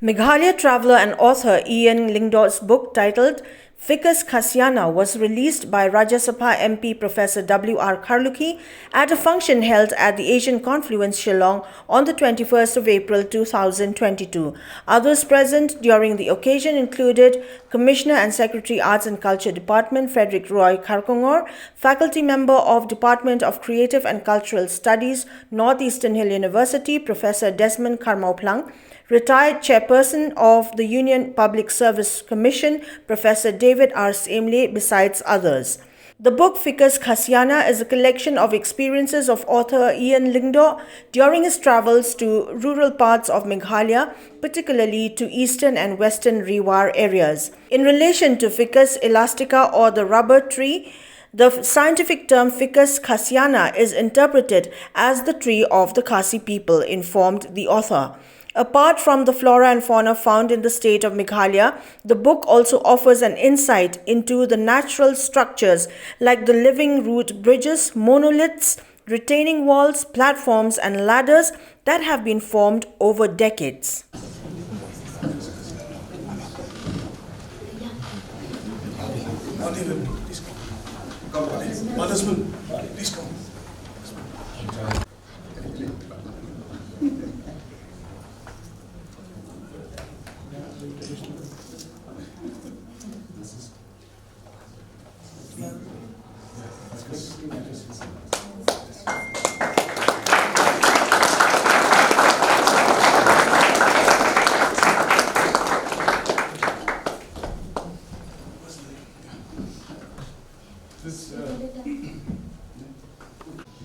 Meghalaya traveller and author Ian Lyngdoh'S book titled Ficus Khasiana was released by RAJYA MP Professor W.R. KHARLUKHI at a function held at the Asian Confluence Shillong on the 21st of April 2022. Others present during the occasion included Commissioner and Secretary Arts and Culture Department Frederick KHARKONGOR, faculty member of Department of Creative and Cultural Studies, Northeastern Hill University Professor Desmond KHARMAWPHLANG, retired chairperson of the Union Public Service Commission, Professor David R. SYIEMLIEH, besides others. The book Ficus Khasiana is a collection of experiences of author Ian Lyngdoh during his travels to rural parts of Meghalaya, particularly to eastern and western Rewar areas. In relation to Ficus elastica or the rubber tree, the scientific term Ficus Khasiana is interpreted as the tree of the Khasi people, informed the author. Apart from the flora and fauna found in the state of Meghalaya, the book also offers an insight into the natural structures like the living root bridges, monoliths, retaining walls, platforms and ladders that have been formed over decades.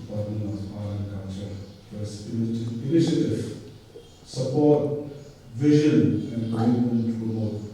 Department of Art and Culture first initiative, support, vision and commitment to promote